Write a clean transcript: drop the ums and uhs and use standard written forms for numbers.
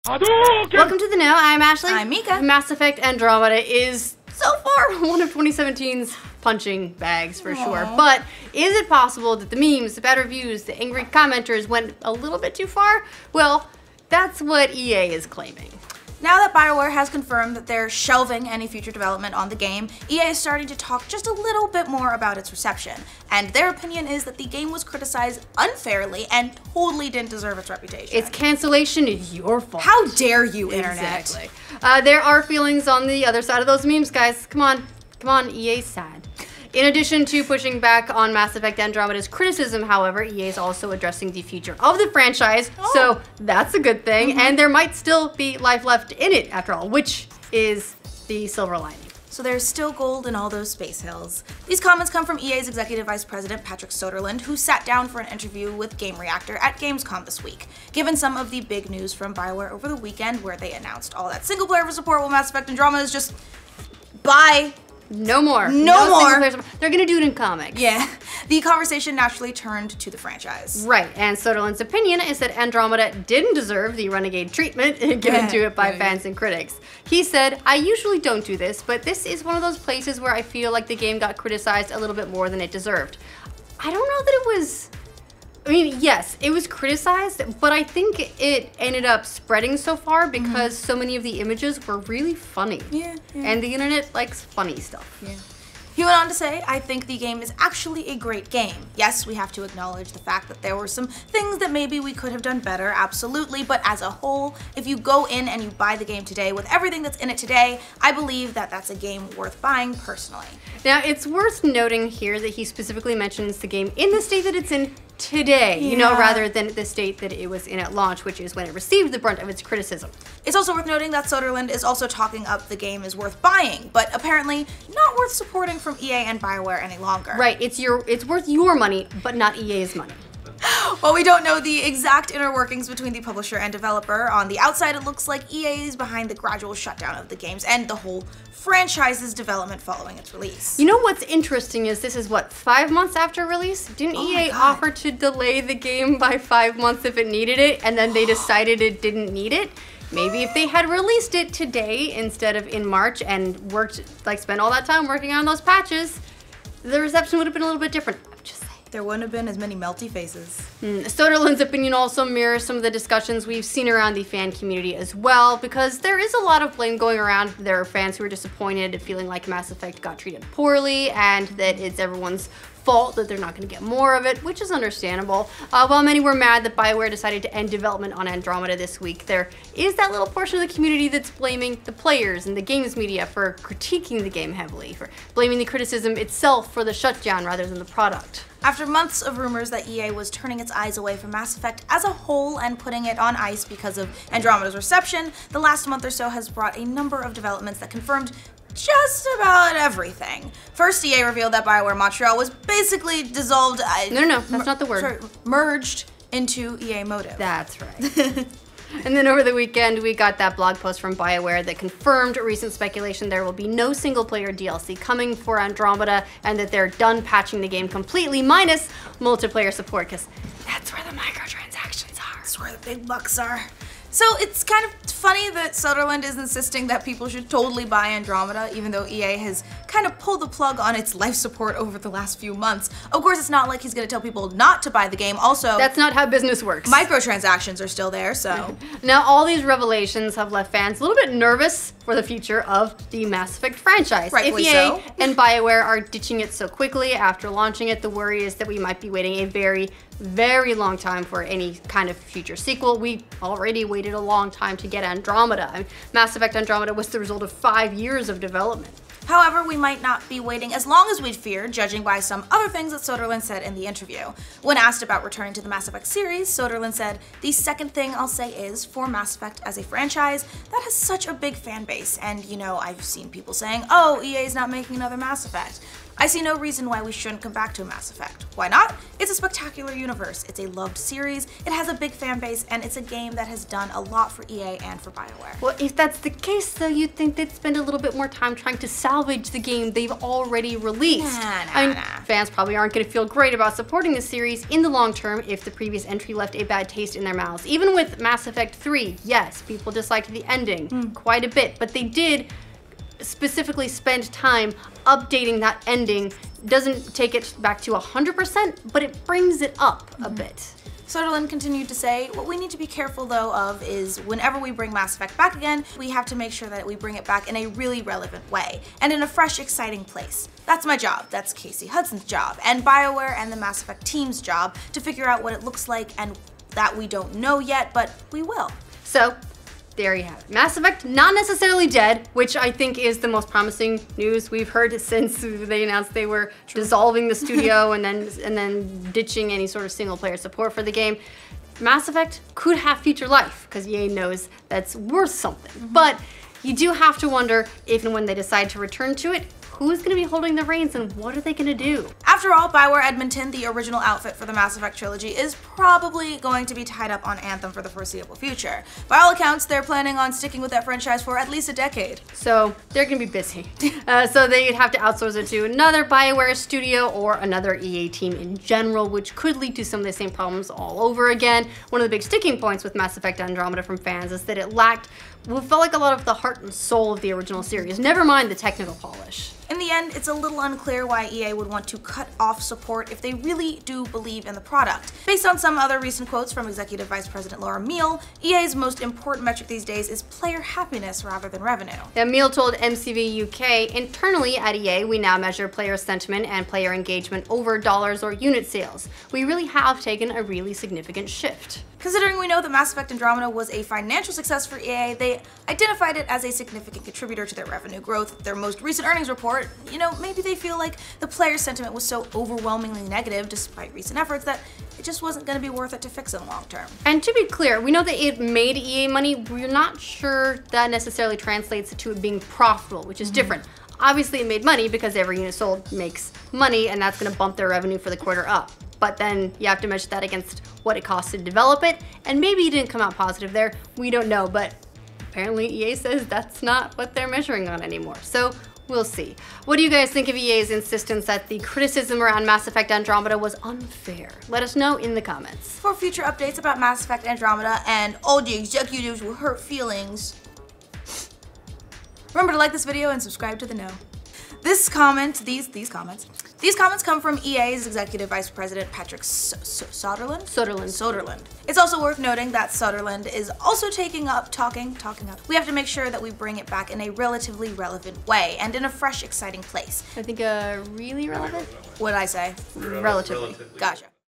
Welcome to the Know. I'm Ashley. I'm Mica. Mass Effect Andromeda is so far one of 2017's punching bags for sure. But is it possible that the memes, the bad reviews, the angry commenters went a little bit too far? Well, that's what EA is claiming. Now that BioWare has confirmed that they're shelving any future development on the game, EA is starting to talk just a little bit more about its reception. And their opinion is that the game was criticized unfairly and totally didn't deserve its reputation. Its cancellation is your fault. How dare you, Internet? Exactly. There are feelings on the other side of those memes, guys. Come on, EA's sad. In addition to pushing back on Mass Effect Andromeda's criticism, however, EA is also addressing the future of the franchise, so that's a good thing, and there might still be life left in it, after all, which is the silver lining. So there's still gold in all those space hills. These comments come from EA's Executive Vice President Patrick Soderlund, who sat down for an interview with Game Reactor at Gamescom this week, given some of the big news from BioWare over the weekend where they announced all that single-player support while Mass Effect Andromeda is just bye. No more. No more. They're gonna do it in comics. Yeah. The conversation naturally turned to the franchise. Right, and Soderlund's opinion is that Andromeda didn't deserve the renegade treatment given to it by fans and critics. He said, "I usually don't do this, but this is one of those places where I feel like the game got criticized a little bit more than it deserved." I don't know that it was... I mean, yes, it was criticized, but I think it ended up spreading so far because so many of the images were really funny. Yeah. And the internet likes funny stuff. Yeah. He went on to say, "I think the game is actually a great game. Yes, we have to acknowledge the fact that there were some things that maybe we could have done better, absolutely, but as a whole, if you go in and you buy the game today with everything that's in it today, I believe that that's a game worth buying personally." Now, it's worth noting here that he specifically mentions the game in the state that it's in today, you know, rather than the state that it was in at launch, which is when it received the brunt of its criticism. It's also worth noting that Soderlund is also talking up the game is worth buying, but apparently not worth supporting from EA and BioWare any longer. Right, it's worth your money, but not EA's money. While we don't know the exact inner workings between the publisher and developer, on the outside it looks like EA is behind the gradual shutdown of the games and the whole franchise's development following its release. You know what's interesting is this is what, 5 months after release? Didn't EA offer to delay the game by 5 months if it needed it, and then they decided it didn't need it? Maybe if they had released it today instead of in March and spent all that time working on those patches, the reception would have been a little bit different. I'm just saying. There wouldn't have been as many melty faces. Soderlund's opinion also mirrors some of the discussions we've seen around the fan community as well, because there is a lot of blame going around. There are fans who are disappointed, feeling like Mass Effect got treated poorly, and that it's everyone's fault that they're not going to get more of it, which is understandable. While many were mad that BioWare decided to end development on Andromeda this week, there is that little portion of the community that's blaming the players and the games media for critiquing the game heavily, for blaming the criticism itself for the shutdown rather than the product. After months of rumors that EA was turning its eyes away from Mass Effect as a whole and putting it on ice because of Andromeda's reception, the last month or so has brought a number of developments that confirmed just about everything. First, EA revealed that BioWare Montreal was basically dissolved. No, that's not the word. Sorry, merged into EA Motive. That's right. And then over the weekend, we got that blog post from BioWare that confirmed recent speculation there will be no single-player DLC coming for Andromeda, and that they're done patching the game completely, minus multiplayer support, because that's where the microtransactions are. That's where the big bucks are. So it's kind of funny that Soderlund is insisting that people should totally buy Andromeda, even though EA has kind of pulled the plug on its life support over the last few months. Of course, it's not like he's going to tell people not to buy the game. Also, that's not how business works. Microtransactions are still there, so. Now, all these revelations have left fans a little bit nervous for the future of the Mass Effect franchise. Rightfully if EA so. and BioWare are ditching it so quickly after launching it, the worry is that we might be waiting a very, very long time for any kind of future sequel. We already waited a long time to get Andromeda. I mean, Mass Effect Andromeda was the result of 5 years of development. However, we might not be waiting as long as we'd feared, judging by some other things that Soderlund said in the interview. When asked about returning to the Mass Effect series, Soderlund said, "The second thing I'll say is, for Mass Effect as a franchise, that has such a big fan base, and you know, I've seen people saying, oh, EA's not making another Mass Effect. I see no reason why we shouldn't come back to Mass Effect. Why not? It's a spectacular universe, it's a loved series, it has a big fan base, and it's a game that has done a lot for EA and for BioWare. Well, if that's the case, though, you'd think they'd spend a little bit more time trying to salvage the game they've already released. Fans probably aren't going to feel great about supporting the series in the long term if the previous entry left a bad taste in their mouths. Even with Mass Effect 3, yes, people disliked the ending quite a bit, but they did specifically spend time updating that ending. Doesn't take it back to 100%, but it brings it up a bit. Soderlund continued to say, what we need to be careful though of is whenever we bring Mass Effect back again, we have to make sure that we bring it back in a really relevant way and in a fresh, exciting place. That's my job, that's Casey Hudson's job, and BioWare and the Mass Effect team's job to figure out what it looks like, and that we don't know yet, but we will. So, there you have it. Mass Effect not necessarily dead, which I think is the most promising news we've heard since they announced they were dissolving the studio and then ditching any sort of single player support for the game. Mass Effect could have future life because EA knows that's worth something. But you do have to wonder if and when they decide to return to it, who's going to be holding the reins and what are they going to do? After all, BioWare Edmonton, the original outfit for the Mass Effect trilogy, is probably going to be tied up on Anthem for the foreseeable future. By all accounts, they're planning on sticking with that franchise for at least a decade. So they're going to be busy. So they'd have to outsource it to another BioWare studio or another EA team in general, which could lead to some of the same problems all over again. One of the big sticking points with Mass Effect Andromeda from fans is that it lacked what felt like a lot of the heart and soul of the original series, never mind the technical polish. In the end, it's a little unclear why EA would want to cut off support if they really do believe in the product. Based on some other recent quotes from Executive Vice President Laura Meal, EA's most important metric these days is player happiness rather than revenue. Yeah, Meal told MCV UK, internally at EA, we now measure player sentiment and player engagement over dollars or unit sales. We really have taken a really significant shift. Considering we know that Mass Effect Andromeda was a financial success for EA, they identified it as a significant contributor to their revenue growth. Their most recent earnings report, maybe they feel like the player sentiment was so overwhelmingly negative despite recent efforts that it just wasn't going to be worth it to fix in the long term. And to be clear, we know that it made EA money. We're not sure that necessarily translates to it being profitable, which is different. Obviously it made money because every unit sold makes money and that's going to bump their revenue for the quarter up. But then you have to measure that against what it costs to develop it, and maybe it didn't come out positive there, we don't know, but apparently EA says that's not what they're measuring on anymore, so we'll see. What do you guys think of EA's insistence that the criticism around Mass Effect Andromeda was unfair? Let us know in the comments. For future updates about Mass Effect Andromeda and all the executives with hurt feelings, remember to like this video and subscribe to The Know. These comments come from EA's Executive Vice President Patrick Soderlund. It's also worth noting that Soderlund is also talking up. We have to make sure that we bring it back in a relatively relevant way and in a fresh, exciting place. I think really relevant? What did I say? Relatively. Gotcha.